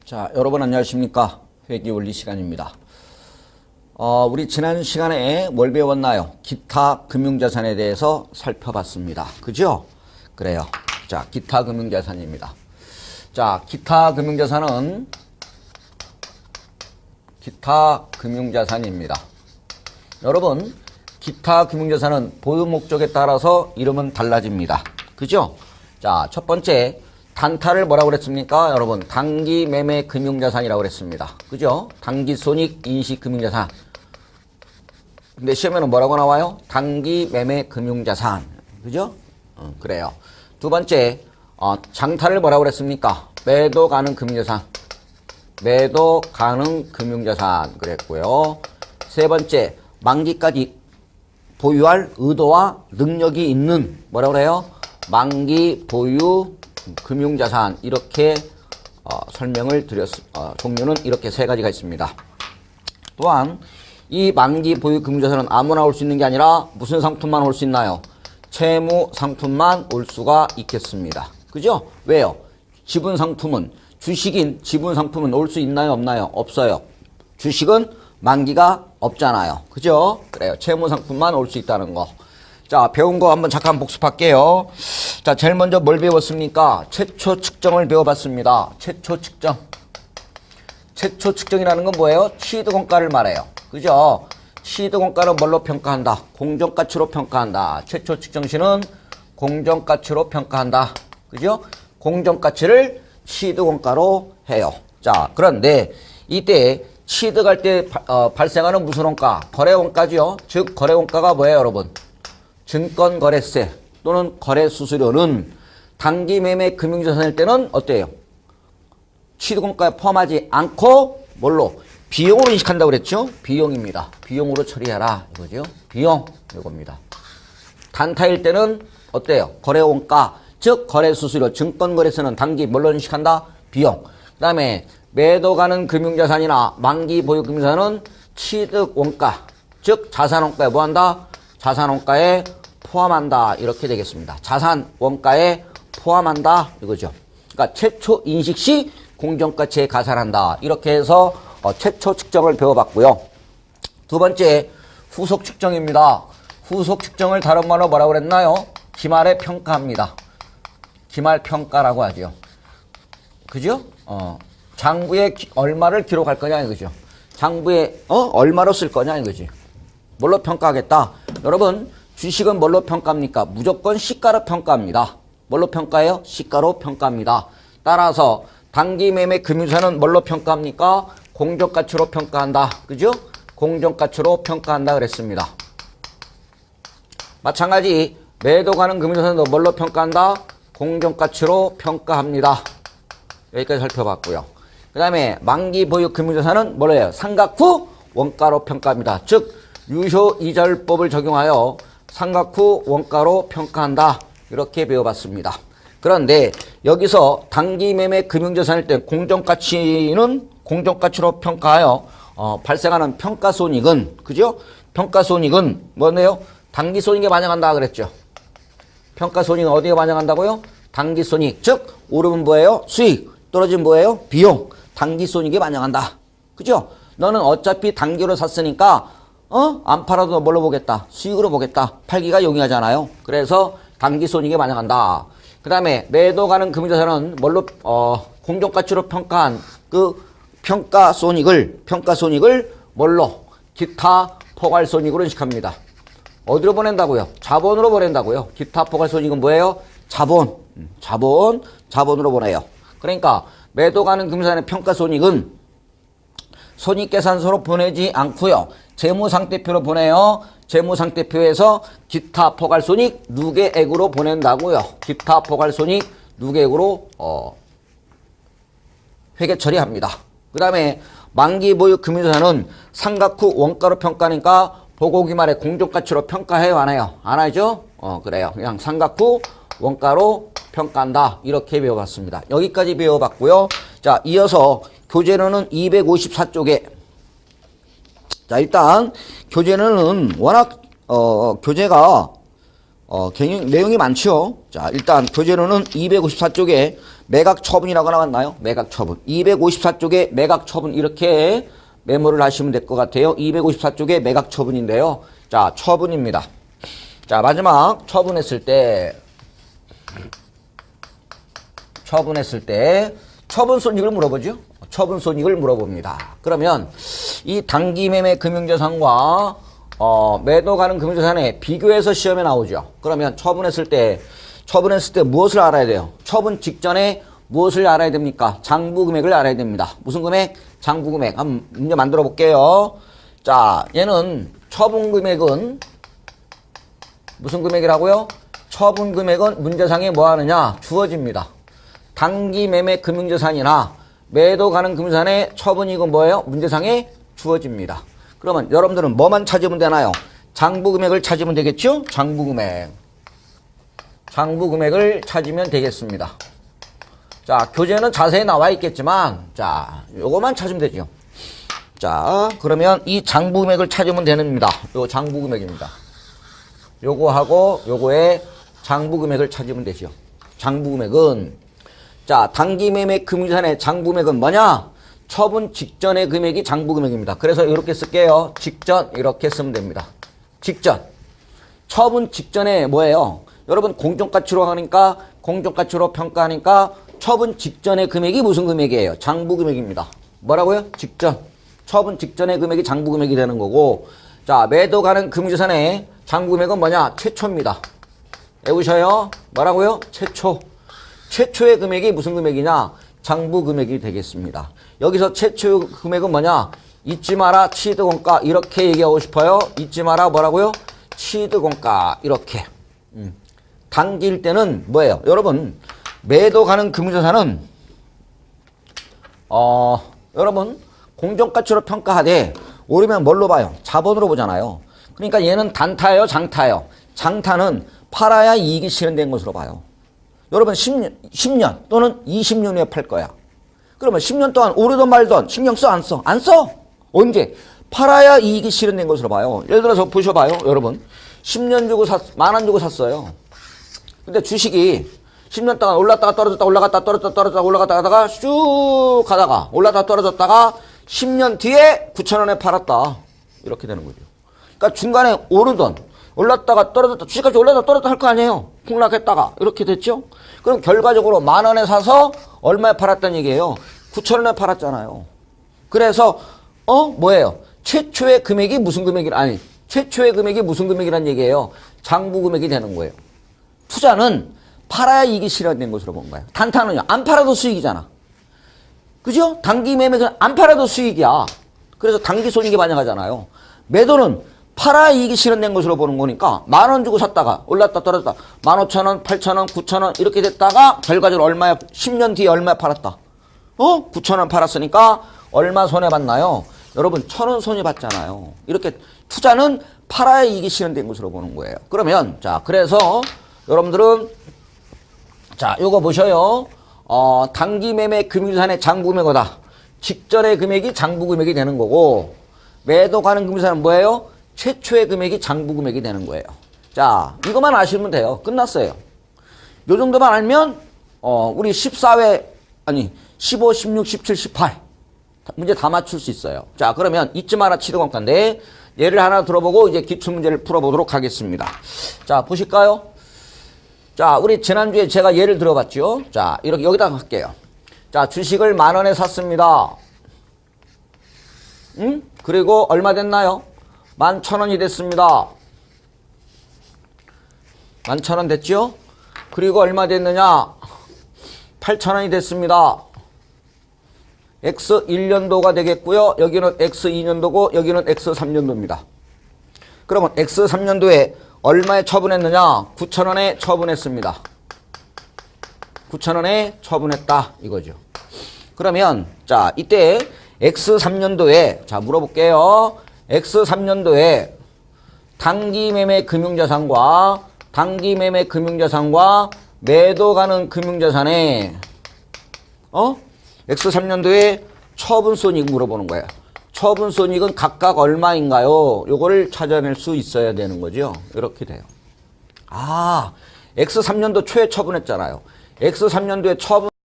자, 여러분 안녕하십니까? 회계원리 시간입니다. 우리 지난 시간에 뭘 배웠나요? 기타 금융자산에 대해서 살펴봤습니다. 그죠? 그래요. 자, 기타 금융자산입니다. 자, 기타 금융자산입니다. 여러분, 기타 금융자산은 보유 목적에 따라서 이름은 달라집니다. 그죠? 자, 첫 번째, 단타를 뭐라고 그랬습니까? 여러분, 단기 매매 금융자산이라고 그랬습니다. 그죠? 단기 손익 인식 금융자산. 근데 시험에는 뭐라고 나와요? 단기 매매 금융자산. 그죠? 그래요. 두 번째, 장타를 뭐라고 그랬습니까? 매도 가능 금융자산. 매도 가능 금융자산 그랬고요. 세 번째, 만기까지 보유할 의도와 능력이 있는 뭐라고 그래요? 만기 보유 금융자산. 이렇게 설명을 종류는 이렇게 세 가지가 있습니다. 또한 이 만기 보유 금융자산은 아무나 올 수 있는 게 아니라 무슨 상품만 올 수 있나요? 채무 상품만 올 수가 있겠습니다. 그죠? 왜요? 지분 상품은 주식인 지분 상품은 올 수 있나요? 없나요? 없어요. 주식은 만기가 없잖아요. 그죠? 그래요. 채무 상품만 올 수 있다는 거. 자, 배운 거 한번 잠깐 복습할게요. 자, 제일 먼저 뭘 배웠습니까? 최초 측정을 배워봤습니다. 최초 측정. 최초 측정이라는 건 뭐예요? 취득원가를 말해요. 그죠? 취득원가를 뭘로 평가한다? 공정가치로 평가한다. 최초 측정 시는 공정가치로 평가한다. 그죠? 공정가치를 취득원가로 해요. 자, 그런데 이때 취득할 때 발생하는 무슨 원가? 거래원가죠. 즉 거래원가가 뭐예요, 여러분? 증권거래세 또는 거래수수료는 단기 매매 금융자산일 때는 어때요? 취득원가에 포함하지 않고 뭘로? 비용으로 인식한다고 그랬죠? 비용입니다. 비용으로 처리해라 이거죠. 비용 이겁니다. 단타일 때는 어때요? 거래원가 즉 거래수수료 증권거래세는 단기 뭘로 인식한다? 비용. 그 다음에 매도 가는 금융자산이나 만기 보유 금융자산은 취득원가 즉 자산원가에 뭐한다? 자산원가에 포함한다. 이렇게 되겠습니다. 자산원가에 포함한다. 이거죠. 그러니까 최초 인식 시 공정가치에 가산한다. 이렇게 해서 최초 측정을 배워봤고요. 두 번째, 후속 측정입니다. 후속 측정을 다른 말로 뭐라고 그랬나요? 기말에 평가합니다. 기말 평가라고 하죠. 그죠? 장부에 얼마를 기록할 거냐 이거죠. 장부에 얼마로 쓸 거냐 이거지. 뭘로 평가하겠다? 여러분, 주식은 뭘로 평가합니까? 무조건 시가로 평가합니다. 뭘로 평가해요? 시가로 평가합니다. 따라서 단기 매매 금융자산은 뭘로 평가합니까? 공정가치로 평가한다. 그죠? 공정가치로 평가한다 그랬습니다. 마찬가지 매도 가능 금융자산도 뭘로 평가한다? 공정가치로 평가합니다. 여기까지 살펴봤고요. 그 다음에 만기 보유 금융자산은 뭐로 해요? 상각 후 원가로 평가합니다. 즉 유효이절법을 적용하여 상각 후 원가로 평가한다. 이렇게 배워봤습니다. 그런데 여기서 단기 매매 금융자산일 때 공정가치는 공정가치로 평가하여 발생하는 평가손익은 그죠? 평가손익은 뭐네요? 단기손익에 반영한다 그랬죠. 평가손익은 어디에 반영한다고요? 단기손익 즉 오르면 뭐예요? 수익 떨어지면 뭐예요? 비용. 단기손익에 반영한다. 그죠? 너는 어차피 단기로 샀으니까 안 팔아도 뭘로 보겠다? 수익으로 보겠다. 팔기가 용이하잖아요. 그래서 단기손익에 반영한다. 그 다음에 매도 가능 금융자산은 뭘로 공정가치로 평가한 그 평가손익을 뭘로? 기타 포괄손익으로 인식합니다. 어디로 보낸다고요? 자본으로 보낸다고요. 기타 포괄손익은 뭐예요? 자본으로 보내요. 그러니까 매도 가능 금융자산의 평가손익은 손익계산서로 보내지 않고요. 재무상태표로 보내요. 재무상태표에서 기타 포괄손익 누계액으로 보낸다고요. 기타 포괄손익 누계액으로 회계 처리합니다. 그 다음에 만기 보유 금융자산은 상각 후 원가로 평가하니까 보고기말에 공정가치로 평가해요? 안 해요? 안 하죠? 그래요. 그냥 상각 후 원가로 평가한다. 이렇게 배워봤습니다. 여기까지 배워봤고요. 자, 이어서 교재로는 254쪽에 자, 일단 교재는 워낙 교재가 내용이 많죠. 자, 일단 교재로는 254쪽에 매각 처분이라고 나왔나요? 매각 처분. 254쪽에 매각 처분 이렇게 메모를 하시면 될 것 같아요. 254쪽에 매각 처분인데요. 자, 처분입니다. 자, 마지막 처분했을 때 처분 손익을 물어보죠. 처분 손익을 물어봅니다. 그러면 이 단기매매 금융자산과 매도 가능 금융자산의 비교해서 시험에 나오죠. 그러면 처분했을 때 무엇을 알아야 돼요? 처분 직전에 무엇을 알아야 됩니까? 장부 금액을 알아야 됩니다. 무슨 금액? 장부 금액. 한번 문제 만들어 볼게요. 자, 얘는 처분 금액은 무슨 금액이라고요? 처분 금액은 문제상에 뭐 하느냐? 주어집니다. 단기 매매 금융자산이나 매도 가능 금융자산의 처분이익은 뭐예요? 문제상에 주어집니다. 그러면 여러분들은 뭐만 찾으면 되나요? 장부 금액을 찾으면 되겠죠? 장부 금액을 찾으면 되겠습니다. 자, 교재는 자세히 나와 있겠지만, 자, 요거만 찾으면 되죠. 자, 그러면 이 장부 금액을 찾으면 됩니다. 요 장부 금액입니다. 요거하고 요거의 장부 금액을 찾으면 되죠. 장부 금액은, 자, 단기 매매 금융자산의 장부 금액은 뭐냐? 처분 직전의 금액이 장부 금액입니다. 그래서 이렇게 쓸게요. 직전, 이렇게 쓰면 됩니다. 직전. 처분 직전에 뭐예요? 여러분, 공정가치로 하니까, 공정가치로 평가하니까, 처분 직전의 금액이 무슨 금액이에요? 장부 금액입니다. 뭐라고요? 직전. 처분 직전의 금액이 장부 금액이 되는 거고, 자, 매도 가능 금융자산의 장부 금액은 뭐냐? 최초입니다. 외우셔요. 뭐라고요? 최초. 최초의 금액이 무슨 금액이냐? 장부 금액이 되겠습니다. 여기서 최초 금액은 뭐냐? 잊지 마라 취득원가 이렇게 얘기하고 싶어요. 잊지 마라 뭐라고요? 취득원가 이렇게. 단기일 때는 뭐예요? 여러분, 매도 가능 금융자산은 여러분 공정가치로 평가하되 오르면 뭘로 봐요? 자본으로 보잖아요. 그러니까 얘는 단타예요, 장타예요. 장타는 팔아야 이익이 실현된 것으로 봐요. 여러분 10년 또는 20년 후에 팔 거야. 그러면 10년 동안 오르든 말든 신경 써? 안 써? 안 써! 언제? 팔아야 이익이 실현된 것으로 봐요. 예를 들어서 보셔봐요. 여러분 10년 주고 10,000원 주고 샀어요. 근데 주식이 10년 동안 올랐다가 떨어졌다 올라갔다 떨어졌다 올라갔다 하다가 쭉 가다가 올랐다 떨어졌다가 10년 뒤에 9,000원에 팔았다. 이렇게 되는 거죠. 그러니까 중간에 오르던 올랐다가 떨어졌다 주식까지 올랐다 떨어졌다 할 거 아니에요. 폭락했다가 이렇게 됐죠. 그럼 결과적으로 10,000원에 사서 얼마에 팔았다는 얘기예요. 9,000원에 팔았잖아요. 그래서 뭐예요? 최초의 금액이 무슨 최초의 금액이 무슨 금액이란 얘기예요. 장부 금액이 되는 거예요. 투자는 팔아야 이익이 실현된 것으로 본 거예요. 단타는요. 안 팔아도 수익이잖아. 그죠? 단기 매매는 안 팔아도 수익이야. 그래서 단기 손익이 반영하잖아요. 매도는 팔아야 이익이 실현된 것으로 보는 거니까 10,000원 주고 샀다가 올랐다 떨어졌다 15,000원, 8,000원, 9,000원 이렇게 됐다가 결과적으로 얼마에 10년 뒤에 얼마에 팔았다. 9,000원 팔았으니까 얼마 손해봤나요? 여러분 1,000원 손해봤잖아요. 이렇게 투자는 팔아야 이익이 실현된 것으로 보는 거예요. 그러면 자 그래서 여러분들은 자 요거 보셔요. 단기 매매 금융자산의 장부 금액이다. 직전의 금액이 장부 금액이 되는 거고 매도 가능 금융자산은 뭐예요? 최초의 금액이 장부 금액이 되는 거예요. 자, 이것만 아시면 돼요. 끝났어요. 요 정도만 알면, 우리 14회, 15, 16, 17, 18. 문제 다 맞출 수 있어요. 자, 그러면 잊지 마라 취득원가인데, 예를 하나 들어보고 이제 기출문제를 풀어보도록 하겠습니다. 자, 보실까요? 자, 우리 지난주에 제가 예를 들어봤죠? 자, 이렇게 여기다 할게요. 자, 주식을 10,000원에 샀습니다. 그리고 얼마 됐나요? 11,000원이 됐습니다. 11,000원 됐죠? 그리고 얼마 됐느냐? 8,000원이 됐습니다. X1년도가 되겠고요. 여기는 X2년도고 여기는 X3년도입니다. 그러면 X3년도에 얼마에 처분했느냐? 9,000원에 처분했습니다. 9,000원에 처분했다 이거죠. 그러면 자 이때 X3년도에 자 물어볼게요. X3년도에 단기매매 금융자산과 매도 가능 금융자산에 X3년도에 처분손익 물어보는 거예요. 처분손익은 각각 얼마인가요? 요거를 찾아낼 수 있어야 되는 거죠. 이렇게 돼요. 아, X 3년도 초에 처분했잖아요. X 3년도에